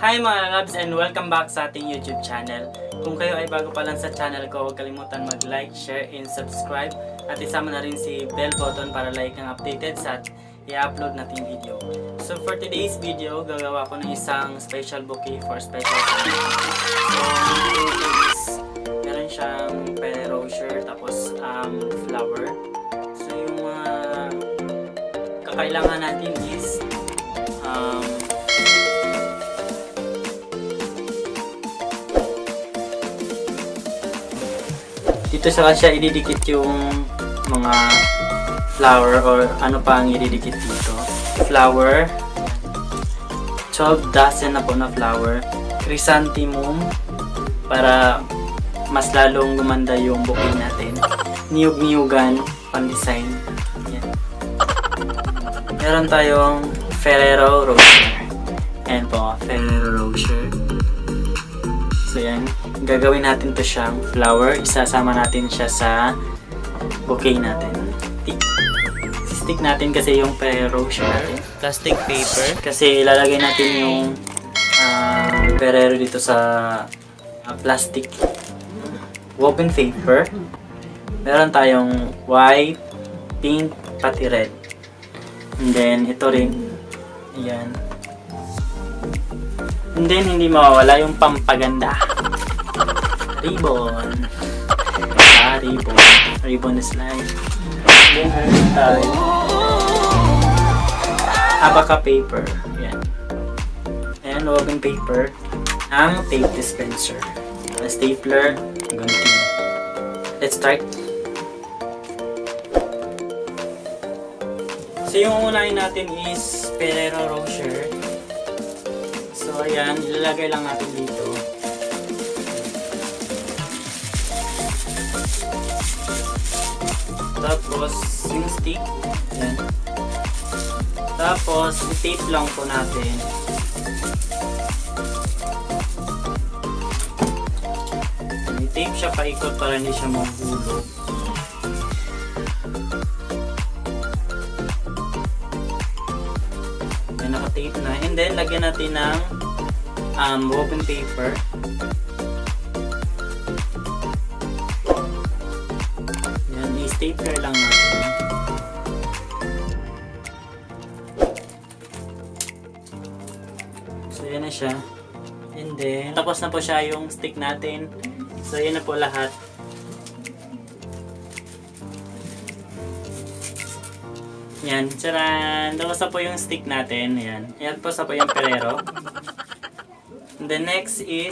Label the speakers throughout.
Speaker 1: Hi mga loves and welcome back sa ating YouTube channel. Kung kayo ay bago pa lang sa channel ko, huwag kalimutan mag-like, share, and subscribe. At isama na rin si bell button para like ang updated sa i-upload natin video. So for today's video, gagawa ko ng isang special bouquet for special time. So is, meron siyang Rocher, tapos flower. So yung kakailangan natin is dito sa siya ididikit yung mga flower or ano pa ang ididikit dito. Flower, 12 dozen na po na flower, chrysanthemum para mas lalong gumanda yung bouquet natin, niyug-niyugan pan-design. Yan. Meron tayong Ferrero Rocher. Ayan po, Ferrero Rocher. So yan, gagawin natin to siyang flower. Isasama natin siya sa bouquet natin. Stick natin kasi yung Ferrero Rocher natin. Plastic paper. Kasi ilalagay natin yung Ferrero dito sa plastic. Woven paper. Meron tayong white, pink, pati red. And then ito rin. Ayan. And then, hindi mawawala yung pampaganda. Ribbon. Ribbon. Ribbon is life. Then, meron tayo abaka paper. Ayan. Ayan, woven paper. Ang tape dispenser. A stapler. Gunting. Let's start. So, yung unahin natin is Ferrero Rocher. So ayan, ilalagay lang natin dito. Tapos yung stick, ayan. Tapos i-tape lang po natin. I-tape siya paikot para hindi siya mahulog. Ayan, naka-tape na. And then lagyan natin ng woven paper. Yan, i-stapler lang natin. So yan na siya. And then, tapos na po siya yung stick natin. So yan na po lahat. Yan, tsaran! Tapos na po yung stick natin. Yan, yan po sa po yung Ferrero. And the next is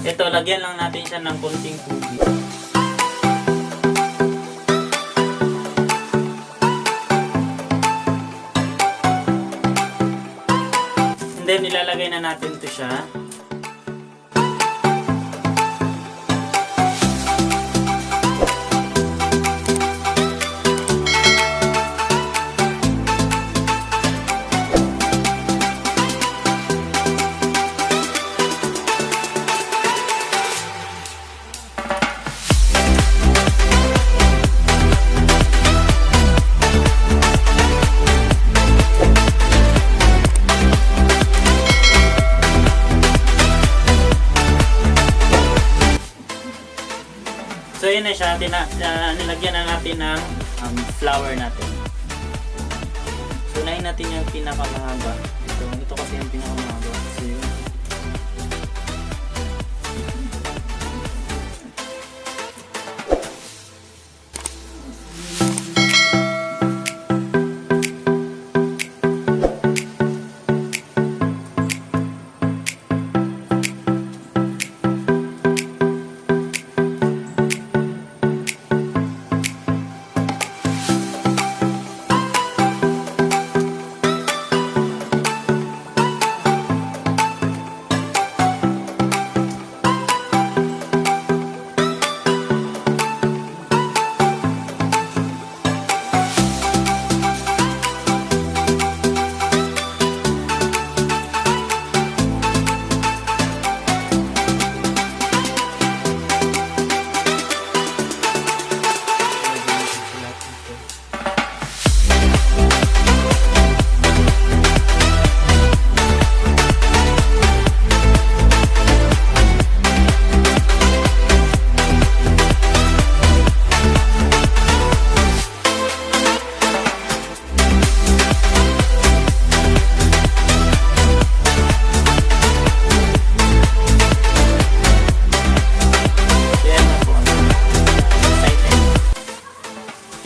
Speaker 1: ito, lagyan lang natin siya ng konting tubig. And then ilalagay na natin ito siya. So yun na siya, nilagyan na natin ng flower natin. So unahin natin yung pinakamahaba. Ito kasi yung pinakamahaba. So yun.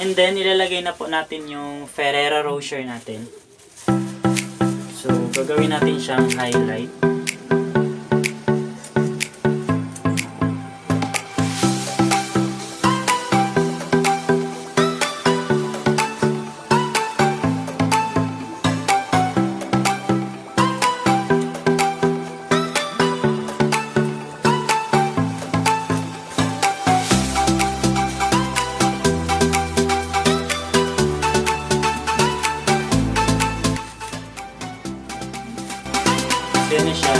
Speaker 1: And then, ilalagay na po natin yung Ferrero Rocher natin. So, gagawin natin siyang highlight. Yan na siya.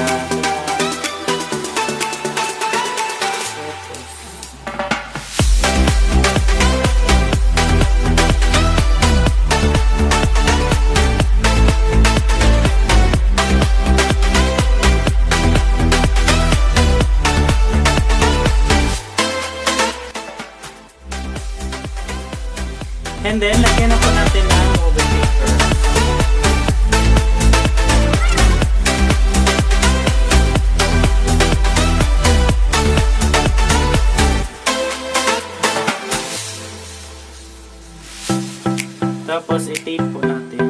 Speaker 1: And then, lagyan na po natin ng oven paper. Tapos, i-tape po natin.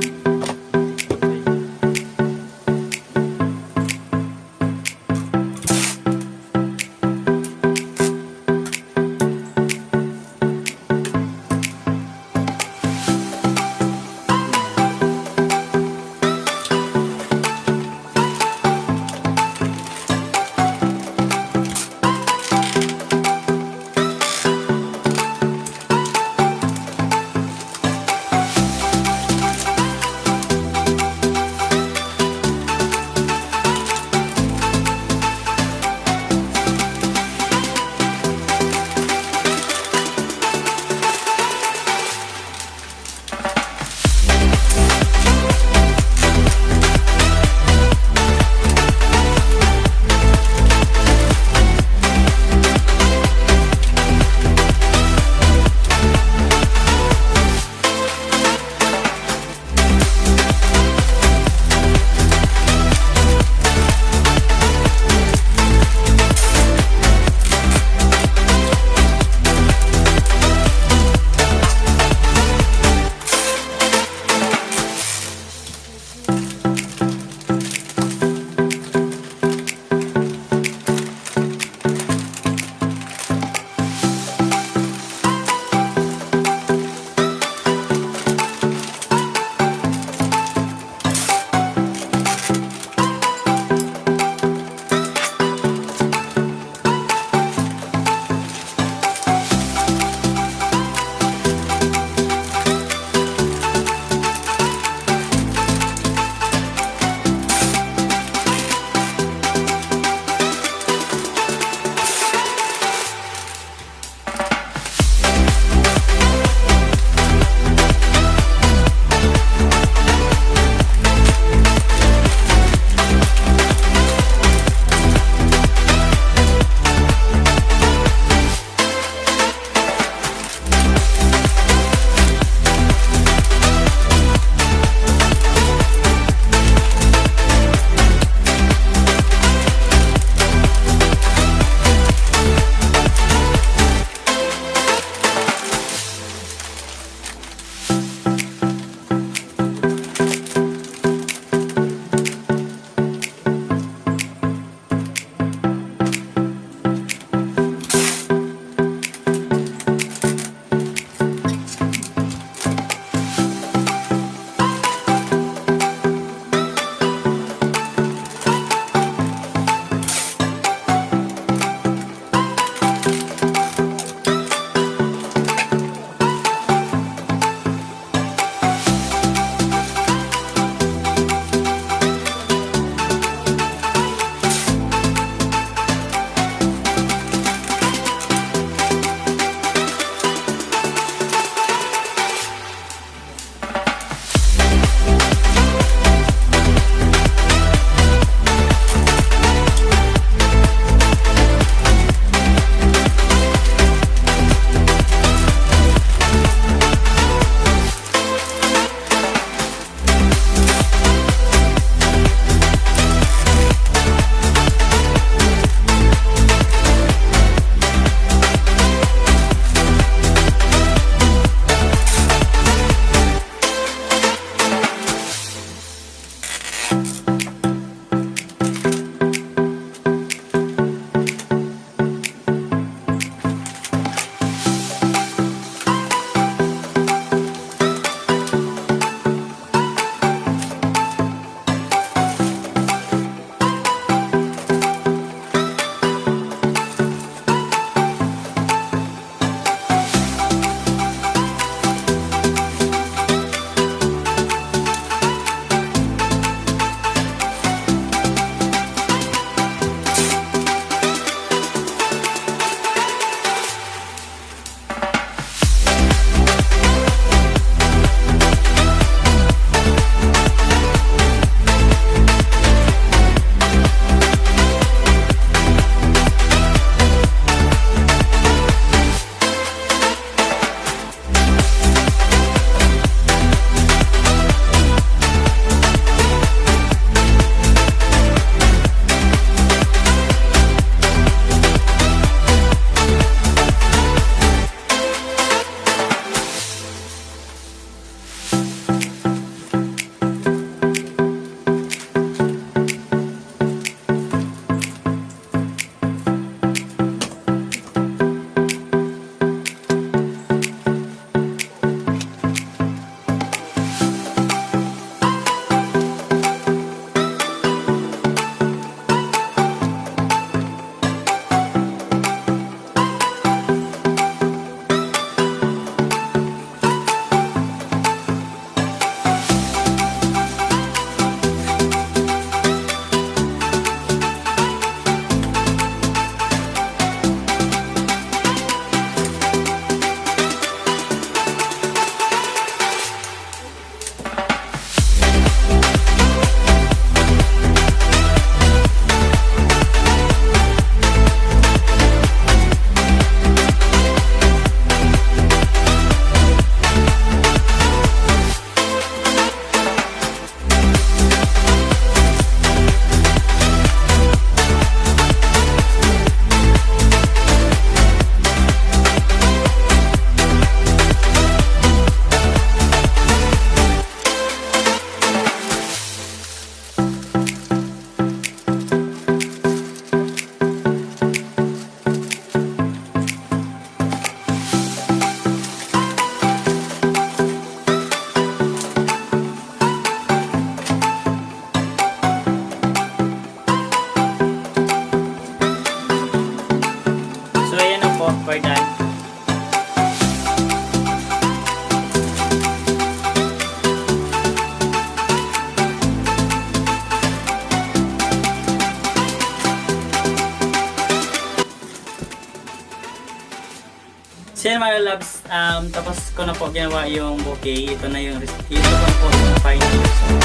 Speaker 1: ayan mga loves, tapos ko na po ginawa yung bouquet. Ito na yung ito na po yung final result.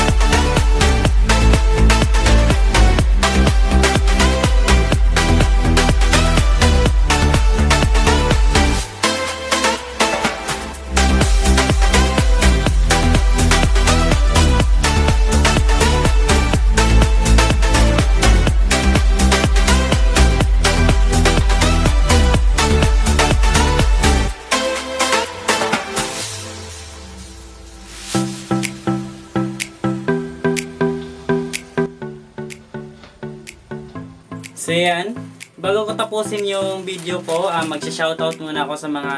Speaker 1: So yan, bago ko tapusin yung video ko, magsha-shoutout muna ako sa mga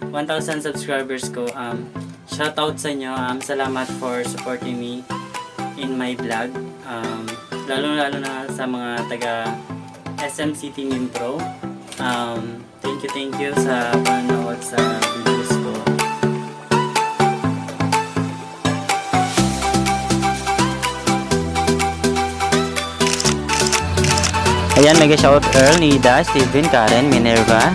Speaker 1: 1,000 subscribers ko. Shoutout sa inyo, salamat for supporting me in my vlog. Lalo na sa mga taga SM City Mimpro. Thank you sa panonood sa videos ko.
Speaker 2: Ayan, mega shout Earl, Nida, Steven, Karen, Minerva.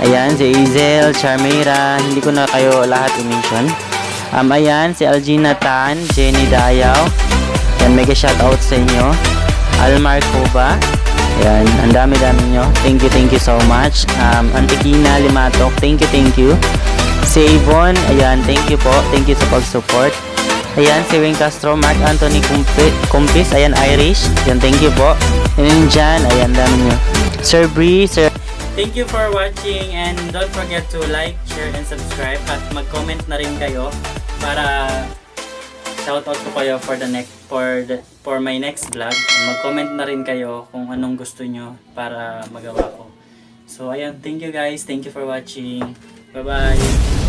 Speaker 2: Ayan, si Hazel, Charmira, hindi ko na kayo lahat i-mention. Ayan, si Algina Tan, Jenny Dayaw. Ayan, mega shout out sa inyo. Almar Coba. Ayan, ang dami-dami nyo. Thank you so much. Antikina Limatok, thank you. Si Avon, ayan, thank you po. Thank you sa pag-support. Ayan, si Wing Castro, Mark Anthony Kumpis, ayan, Irish. Ayan, thank you po. And dyan, ayan, dami nyo. Sir Bree, Sir...
Speaker 1: Thank you for watching and don't forget to like, share, and subscribe. At mag-comment na rin kayo para shoutout ko kayo for my next vlog. Mag-comment na rin kayo kung anong gusto nyo para magawa ko. So, ayan, thank you guys. Thank you for watching. Bye-bye.